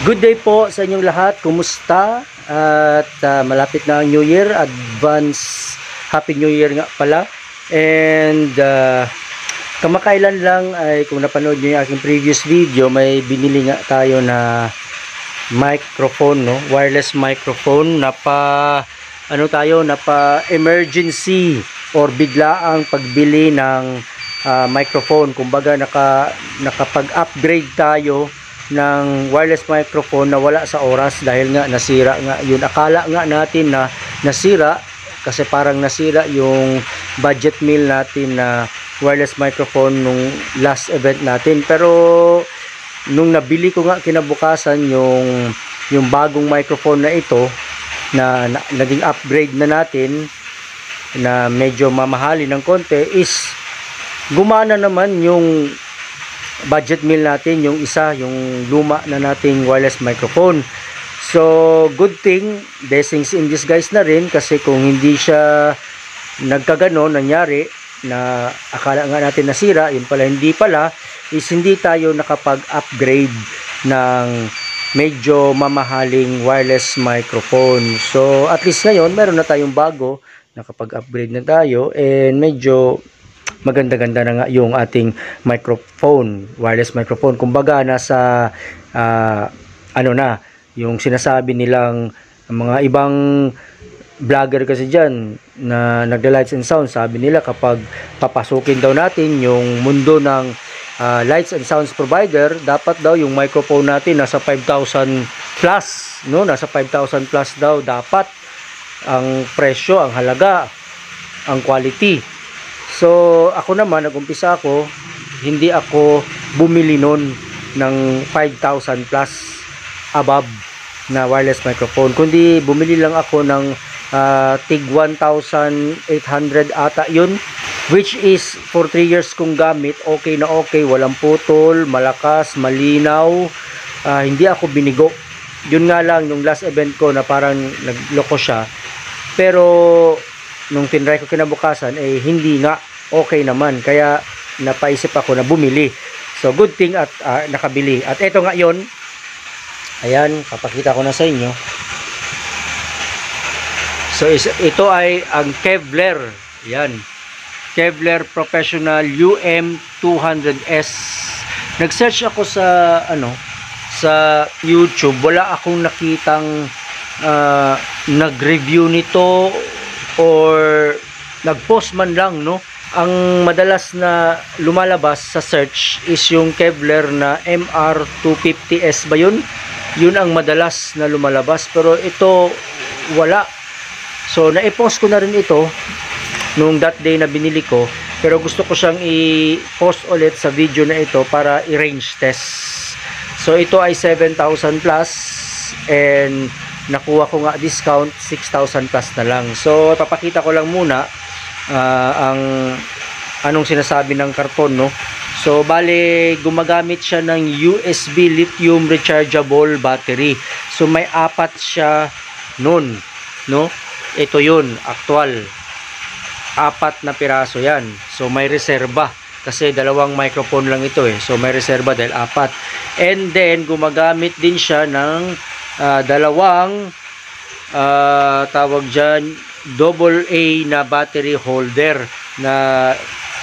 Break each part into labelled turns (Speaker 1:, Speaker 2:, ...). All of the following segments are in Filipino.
Speaker 1: Good day po sa inyong lahat. Kumusta? At malapit na ang New Year. Advance Happy New Year nga pala. And kamakailan lang ay kung napanood nyo yung aking previous video, may binili nga tayo na microphone, no? Wireless microphone na emergency or biglaang pagbili ng microphone. Kumbaga nakapag-upgrade tayo ng wireless microphone na wala sa oras dahil nga nasira nga yun. Akala nga natin na nasira kasi parang nasira yung budget meal natin na wireless microphone nung last event natin, pero nung nabili ko nga kinabukasan yung bagong microphone na ito na naging upgrade na natin na medyo mamahalin ng konti, is gumana naman yung budget meal natin, yung luma na nating wireless microphone. So good thing, blessings in disguise na rin, kasi kung hindi siya nagkagano, nangyari na akala nga natin nasira, yun pala hindi pala, is hindi tayo nakapag-upgrade ng medyo mamahaling wireless microphone. So at least ngayon meron na tayong bago, nakapag-upgrade na tayo, and medyo maganda-ganda na nga yung ating microphone, wireless microphone. Kumbaga nasa yung sinasabi nilang mga ibang vlogger kasi dyan na nagda-lights and sound, sabi nila kapag papasukin daw natin yung mundo ng lights and sounds provider, dapat daw yung microphone natin nasa 5,000 plus, no? Nasa 5,000 plus daw dapat ang presyo, ang halaga, ang quality. So ako naman, nag-umpisa ako, hindi ako bumili nun ng 5,000 plus above na wireless microphone, kundi bumili lang ako ng tig 1,800 ata yun, which is for 3 years kong gamit, okay na okay, walang putol, malakas, malinaw, hindi ako binigo. Yun nga lang, yung last event ko na parang nagloko siya, pero nung tinry ko kinabukasan, hindi nga okay naman, kaya napaisip ako na bumili. So good thing at nakabili. At eto nga yun, ayan, papakita ko na sa inyo. So ito ay ang Kevlar, yan, Kevlar Professional UM200S. Nag-search ako sa sa YouTube, wala akong nakitang nag-review nito or nag-post man lang, no? Ang madalas na lumalabas sa search is yung Kevlar na MR250S ba yun? Yun ang madalas na lumalabas, pero ito wala. So na-post ko na rin ito nung that day na binili ko, pero gusto ko siyang i-post ulit sa video na ito para i-range test. So ito ay 7,000 plus, and nakuha ko nga discount 6,000 plus na lang. So papakita ko lang muna anong sinasabi ng karton, no? So bale gumagamit siya ng USB lithium rechargeable battery. So may 4 siya nun, no? Ito yun, actual 4 na piraso yan. So may reserba kasi dalawang microphone lang ito so may reserba dahil 4. And then gumagamit din siya ng dalawang tawag dyan, AA na battery holder na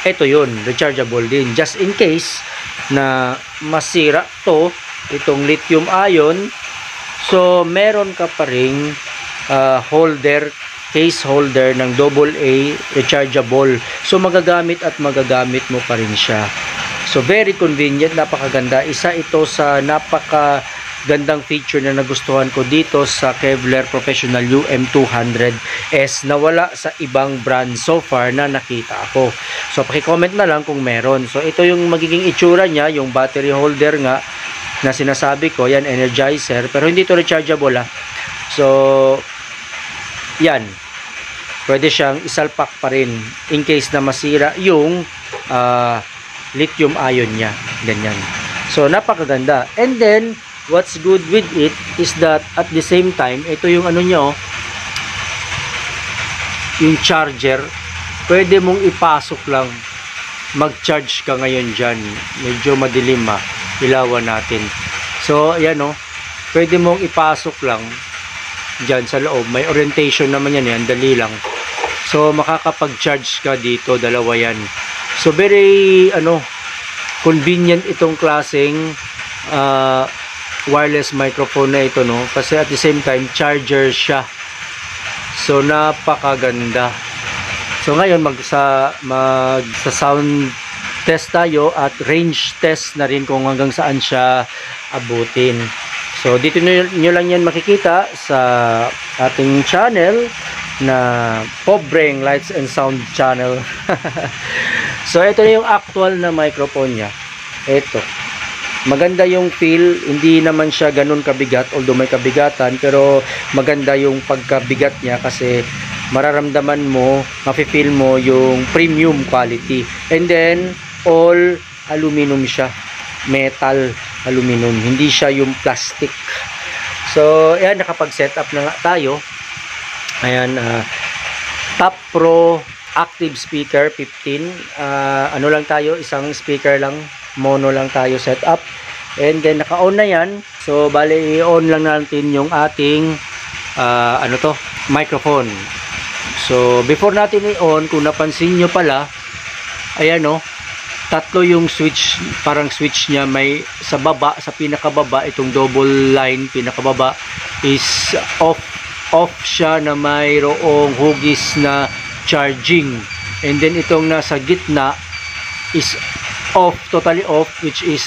Speaker 1: ito yun, rechargeable din, just in case na masira itong lithium ion. So meron ka pa ring case holder ng AA rechargeable, so magagamit magagamit mo pa rin siya. So very convenient, napakaganda. Isa ito sa napakagandang feature na nagustuhan ko dito sa Kevlar Professional UM200S na wala sa ibang brand so far na nakita ako. So paki-comment na lang kung meron. So ito yung magiging itsura niya, yung battery holder nga na sinasabi ko, yan, energizer, pero hindi to rechargeable So yan, pwede siyang isalpak pa rin in case na masira yung lithium ion niya, ganyan. So napakaganda. And then what's good with it is that at the same time, ito yung yung charger, pwede mong ipasok lang, mag-charge ka ngayon dyan. Medyo madilim ilawan natin. So ayan pwede mong ipasok lang dyan sa loob. May orientation naman yan, yan dali lang. So makakapag-charge ka dito, dalawa yan. So very convenient itong klaseng wireless microphone na ito, no, kasi at the same time charger siya. So napakaganda. So ngayon magsa sound test tayo at range test na rin kung hanggang saan siya abutin. So dito nyo lang yan makikita sa ating channel na Pobreng Lights and Sound channel. So ito na yung actual na microphone niya. Ito. Maganda yung feel, hindi naman siya ganun kabigat, although may kabigatan, pero maganda yung pagkabigat niya kasi mararamdaman mo, mafe-feel mo yung premium quality. And then all aluminum siya, metal aluminum, hindi siya yung plastic. So ayan, nakapag-setup na nga tayo. Ayan, Top Pro active speaker 15. Ano lang tayo, isang speaker lang, mono lang tayo setup. And then naka-on na yan. So bali i-on lang natin yung ating microphone. So before natin i-on, kung napansin nyo pala, ayan tatlo yung switch, parang switch niya. May sa baba, sa pinakababa, itong double line pinakababa is off siya, na mayroong hugis na charging. And then itong nasa gitna is off, totally off, which is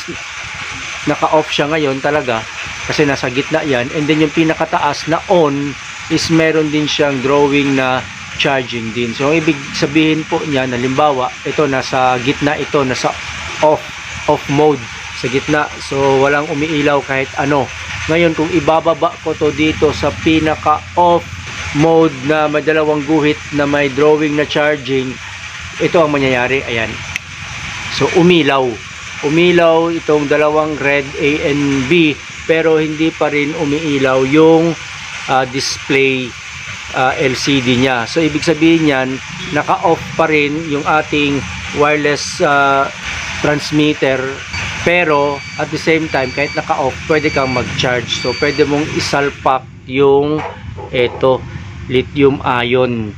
Speaker 1: naka-off siya ngayon talaga kasi nasa gitna yan. And then yung pinakataas na on is meron din siyang drawing na charging din. So ang ibig sabihin po niya, halimbawa ito nasa gitna, ito nasa off mode sa gitna, so walang umiilaw kahit ano. Ngayon kung ibababa ko to dito sa pinaka off mode na may dalawang guhit na may drawing na charging, ito ang mangyayari. Ayan, so umilaw itong dalawang red A and B, pero hindi pa rin umiilaw yung display LCD niya. So ibig sabihin yan, naka-off pa rin yung ating wireless transmitter, pero at the same time kahit naka-off, pwede kang mag-charge. So pwede mong isalpak yung lithium ion.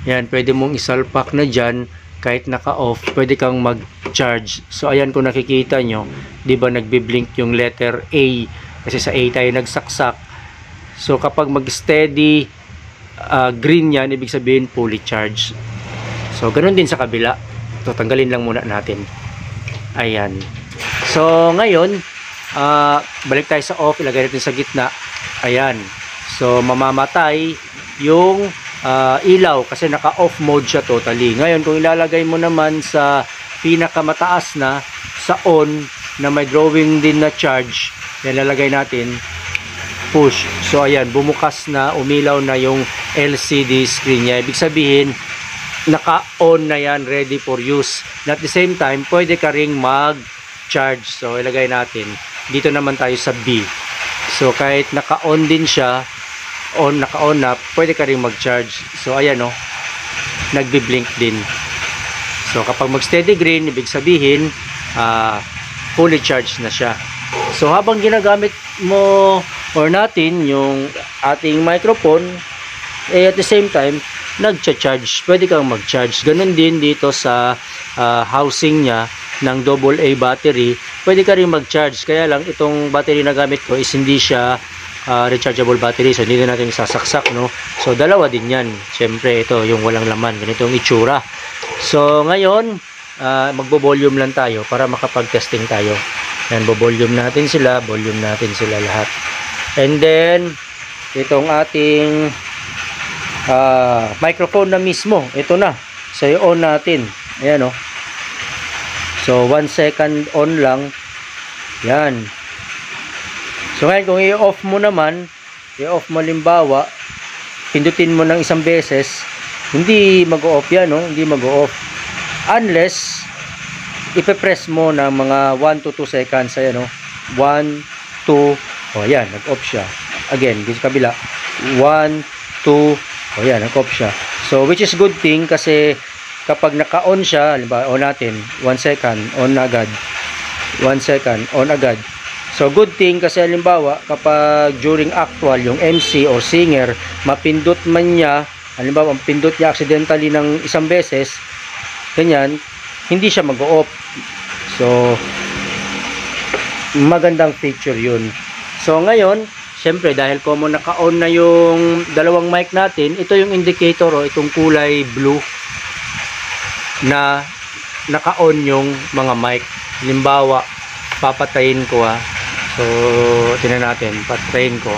Speaker 1: Yan, pwede mong isalpak na dyan kahit naka-off, pwede kang mag-charge. So ayan, kung nakikita nyo, di ba nagbi-blink yung letter A kasi sa A tayo nagsaksak. So kapag mag-steady green yan, ibig sabihin fully charged. So ganun din sa kabila. So tanggalin lang muna natin. Ayan. So ngayon balik tayo sa off, ilagay natin sa gitna. Ayan. So mamamatay yung ilaw kasi naka-off mode siya totally. Ngayon kung ilalagay mo naman sa pinakamataas na, sa on, na may drawing din na charge, yan lalagay natin, push. So ayan, bumukas na, umilaw na yung LCD screen niya. Ibig sabihin naka-on na yan, ready for use. And at the same time, pwede ka ring mag-charge. So ilagay natin, dito naman tayo sa B. So kahit naka-on din siya, naka-on na, pwede ka ring mag-charge. So ayan nagbi-blink din. So kapag mag-steady green, ibig sabihin fully charged na siya. So habang ginagamit mo or natin yung ating microphone, at the same time nagcha-charge, pwede kang mag-charge. Ganun din dito sa housing niya ng AA battery, pwede ka rin mag-charge. Kaya lang itong battery na gamit ko is hindi siya rechargeable battery, so hindi na natin sasaksak, no? So dalawa din yan. Siyempre ito yung walang laman, ganito yung itsura. So ngayon magbo-volume lang tayo para makapag-testing tayo. Yan, bo-volume natin sila, volume natin sila lahat. And then itong ating microphone na mismo, ito na. So i-on natin. Ayan So 1 second on lang. Yan. So ngayon kung i-off mo naman, i-off mo limbawa, pindutin mo ng isang beses, hindi mag-o-off yan, hindi mag-o-off. Unless ipe-press mo ng mga 1 to 2 seconds. Ayan 1, 2, ayan, nag-off siya. Again, dito sa kabila, 1, 2, ayan, nag-off siya. So which is good thing kasi kapag naka-on siya, halimbawa on natin, 1 second, on agad, 1 second, on agad. So good thing kasi halimbawa kapag during actual yung MC or singer mapindot man niya, halimbawa mapindot niya accidentally ng isang beses, ganyan, hindi siya mag-off. So magandang feature yun. So ngayon, syempre dahil common naka-on na yung dalawang mic natin, ito yung indicator, itong kulay blue na naka-on yung mga mic. Halimbawa, papatayin ko So, tingnan natin, patayin ko.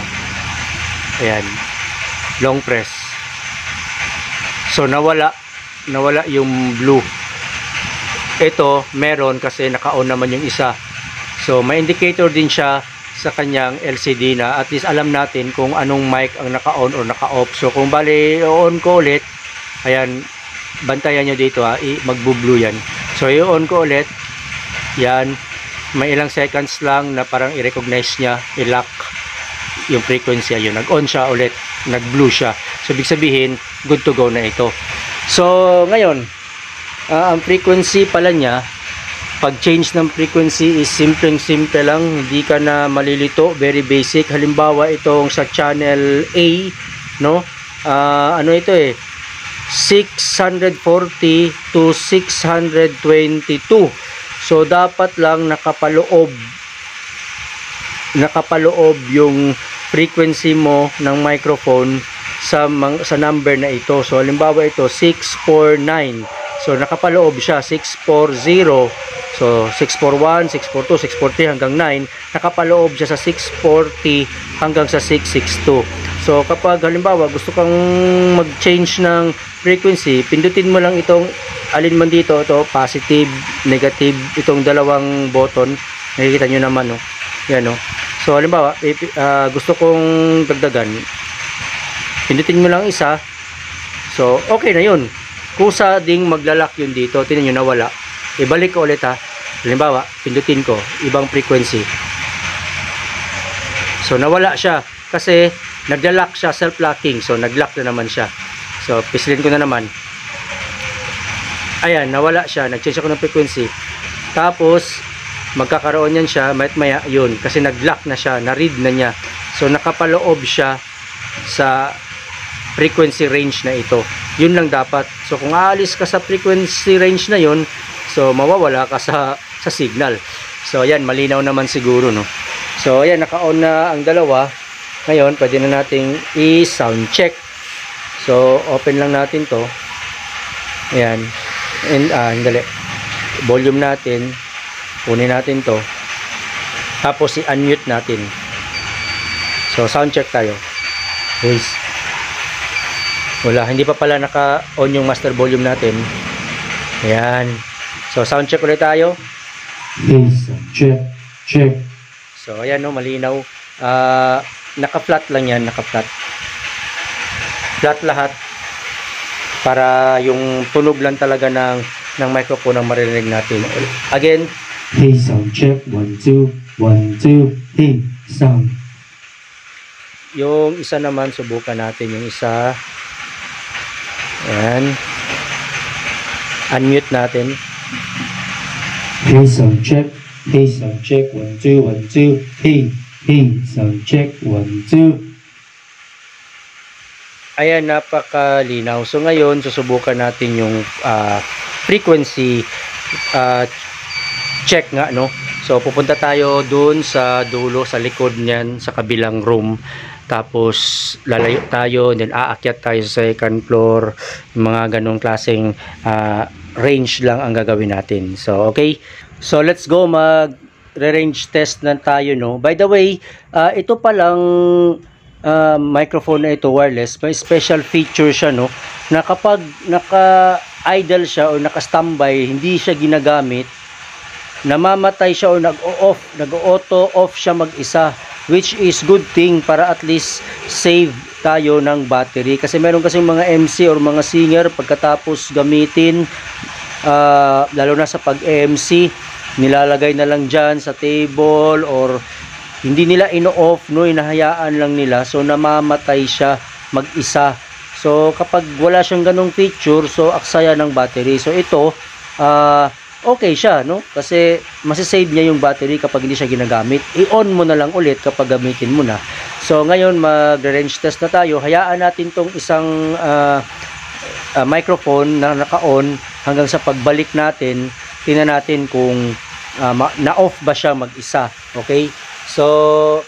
Speaker 1: Ayan. Long press. So, nawala yung blue. Ito, meron kasi naka-on naman yung isa. So, may indicator din siya sa kanyang LCD na at least alam natin kung anong mic ang naka-on or naka-off. So, kung bali, on ko ulit, ayan, bantayan nyo dito magbu-blue yan. So, i-on ko ulit, yan, may ilang seconds lang na parang i-recognize niya, i-lock yung frequency, ayun, nag-on siya ulit, nag-blue siya. So, ibig sabihin, good to go na ito. So, ngayon, ang frequency pala niya, pag-change ng frequency is simple lang, hindi ka na malilito, very basic. Halimbawa, itong sa channel A, no? Ano ito 640 to 622. So dapat lang nakapaloob yung frequency mo ng microphone sa number na ito. So halimbawa ito 649. So nakapaloob siya 640. So 641, 642, 640 hanggang 9, nakapaloob siya sa 640 hanggang sa 662. So kapag halimbawa gusto kang mag-change ng frequency, pindutin mo lang itong alin man dito, ito positive, negative, itong dalawang button, nakikita nyo naman, no? Yan, no? So halimbawa gusto kong dagdagan, pindutin mo lang isa, so okay na yun. Kusa ding maglalak yun dito, tinan nyo nawala, ibalik ko ulit halimbawa pindutin ko ibang frequency, so nawala siya kasi naglalak siya, self-locking, so naglock na naman siya. So pisilin ko na naman, ayan, nawala siya, nag-change ako ng frequency, tapos magkakaroon yan siya maya yun, kasi nag-lock na siya, na-read na niya, so nakapaloob siya sa frequency range na ito. Yun lang dapat. So kung aalis ka sa frequency range na yun, so mawawala ka sa signal. So ayan, malinaw naman siguro, no? So ayan, naka-on na ang dalawa. Ngayon pwede na nating i-sound check. So open lang natin to, ayan, and dali, volume natin, kunin natin to, tapos i-unmute natin. So sound check tayo, guys. Wala, hindi pa pala naka-on yung master volume natin. Ayan. So sound check ulit tayo. Check. So ayan, no, malinaw. Naka-flat lang yan, naka-flat. Flat lahat. Para yung tunog lang talaga ng microphone ang maririnig natin. Again.
Speaker 2: Hey, sound check. 1, 2, 1, 2. Hey, sound.
Speaker 1: Yung isa naman, subukan natin yung isa. Ayan. Unmute natin.
Speaker 2: Hey, sound check. Hey, sound check. 1, 2, 1, 2. Hey, sound check. 1, 2.
Speaker 1: Ayan, napakalinaw. So ngayon, susubukan natin yung frequency check nga, no? So pupunta tayo dun sa dulo, sa likod niyan, sa kabilang room. Tapos lalayo tayo, then aakyat tayo sa second floor. Mga ganong klaseng range lang ang gagawin natin. So okay, so let's go, mag-range test na tayo, no? By the way, ito palang microphone na ito, wireless, may special feature siya, no, na kapag naka-idle siya o naka-standby, hindi siya ginagamit, namamatay siya o nag-auto off siya mag-isa, which is good thing para at least save tayo ng battery. Kasi meron kasing mga MC or mga singer, pagkatapos gamitin, lalo na sa pag-MC, nilalagay na lang dyan sa table or hindi nila ino-off, no, inahayaan lang nila, so namamatay siya mag-isa. So kapag wala siyang ganong feature, so aksaya ng battery. So ito, okay siya, no? Kasi masisave niya yung battery kapag hindi siya ginagamit. I-on mo na lang ulit kapag gamitin mo na. So ngayon mag-range test na tayo. Hayaan natin tong isang microphone na naka-on hanggang sa pagbalik natin. Tingnan natin kung na-off ba siya mag-isa. Okay? So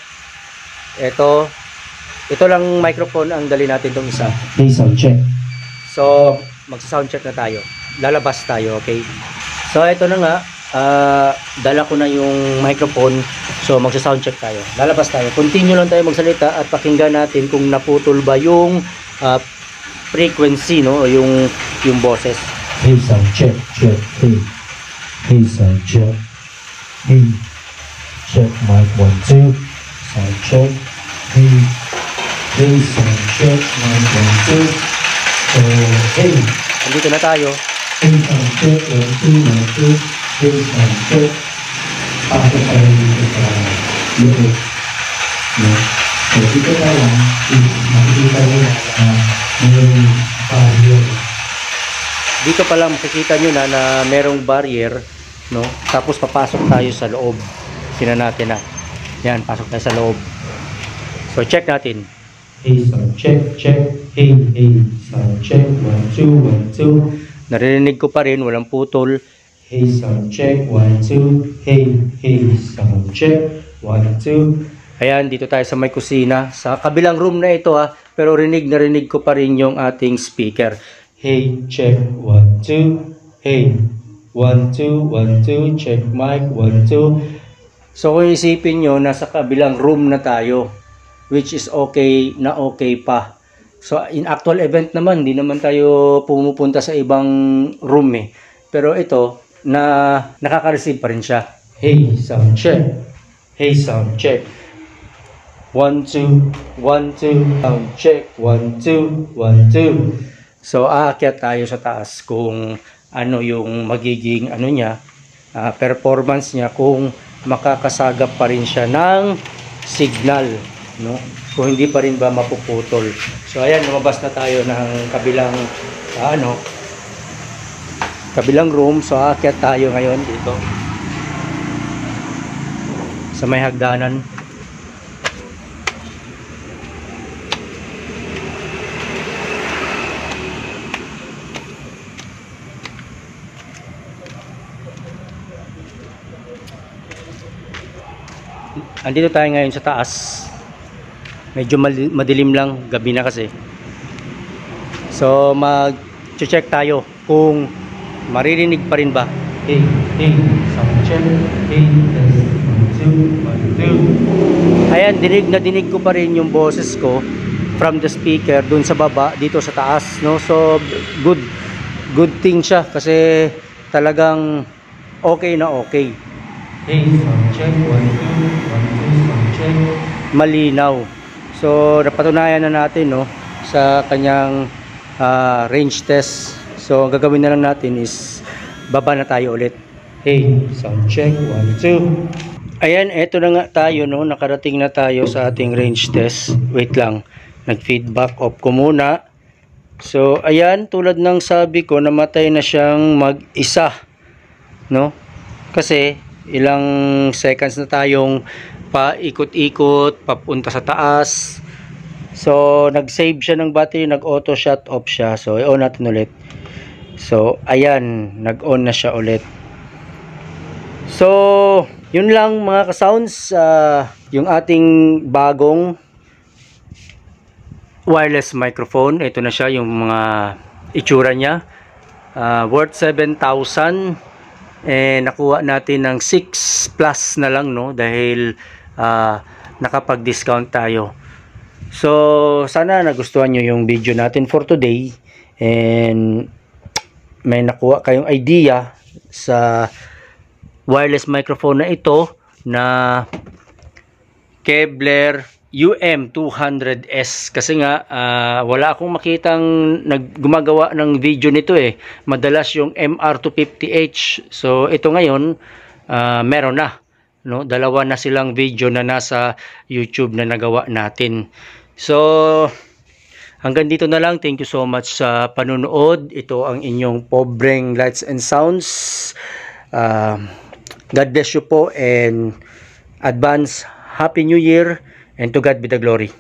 Speaker 1: ito lang microphone ang dali natin tong isa.
Speaker 2: Hey, sound check.
Speaker 1: So magsa-sound check na tayo. Lalabas tayo, okay? So ito na nga, dala ko na yung microphone. So magsa-sound check tayo. Lalabas tayo. Continue lang tayo magsalita at pakinggan natin kung naputol ba yung frequency, no, o yung boses.
Speaker 2: Hey, sound check, check. Hey, hey, sound check. Hey, check mic 1 2. Sound check. Hey, hey, sound check mic 1 2. So, hey.
Speaker 1: Andito na tayo.
Speaker 2: Hey, sound check 1 2 1 2. Hey, sound check. Pasok tayo dito sa loob. No? So, dito na lang, makikita nyo na mayroong barrier.
Speaker 1: Dito pa lang makikita nyo na merong barrier, no? Tapos papasok tayo sa loob. Tingnan natin na. Yan, pasok tayo sa loob. So, check natin.
Speaker 2: Hey, sound check, check. Hey, hey, sound check. 1 2 1 2.
Speaker 1: Naririnig ko pa rin, walang putol.
Speaker 2: Hey, sound check. 1 2. Hey, hey, sound check. 1 2.
Speaker 1: Ayan, dito tayo sa may kusina. Sa kabilang room na ito pero narinig ko pa rin yung ating speaker.
Speaker 2: Hey, check. 1 2. Hey, 1 2 1 2. Check mic 1 2.
Speaker 1: So kung isipin nyo, nasa kabilang room na tayo, which is okay na okay pa. So in actual event naman, di naman tayo pumupunta sa ibang room Pero ito, nakaka-receive pa rin siya.
Speaker 2: Hey, sound check. Hey, sound check. 1 2 1 2. Sound check. 1 2 1 2.
Speaker 1: So aakyat tayo sa taas kung ano yung magiging performance niya, kung makakasagap pa rin siya ng signal, no? Kung hindi pa rin ba mapuputol. So ayan, lumabas na tayo ng kabilang room. So aakyat tayo ngayon dito sa may hagdanan. Andito tayo ngayon sa taas. Medyo madilim lang, gabi na kasi. So mag-check tayo kung maririnig pa rin ba.
Speaker 2: Hey, hey, sound check. Hey, test 1 2 1 2.
Speaker 1: Ayan, dinig ko pa rin yung boses ko from the speaker dun sa baba, dito sa taas, no? So good thing siya kasi talagang okay na okay.
Speaker 2: Hey, sound check. 1 2 1 2. Sound check.
Speaker 1: Malinaw. So napatunayan na natin, no, sa kanyang range test. So ang gagawin na lang natin is baba na tayo ulit.
Speaker 2: Hey, sound check. 1 2.
Speaker 1: Ayan, eto na nga tayo, no, nakarating na tayo sa ating range test. Wait lang, nag-feedback off ko muna. So ayan, tulad ng sabi ko, namatay na siyang mag-isa, no, kasi ilang seconds na tayong paikot-ikot papunta sa taas. So nag-save siya ng battery, nag-auto shut off siya. So i-on natin ulit. So ayan, nag-on na siya ulit. So yun lang mga ka-sounds, yung ating bagong wireless microphone. Ito na siya, yung mga itsura niya. Worth 7,000. Nakuha natin ng 6 plus na lang, no, dahil nakapag-discount tayo. So sana nagustuhan nyo yung video natin for today, and may nakuha kayong idea sa wireless microphone na ito na Kevlar UM200S. Kasi nga wala akong makitang gumagawa ng video nito madalas yung MR250H. So ito ngayon meron na, no, dalawa na silang video na nasa YouTube na nagawa natin. So hanggang dito na lang. Thank you so much sa panunood. Ito ang inyong pobreng Lights and Sounds. God bless you po and advance Happy New Year and to God be the glory.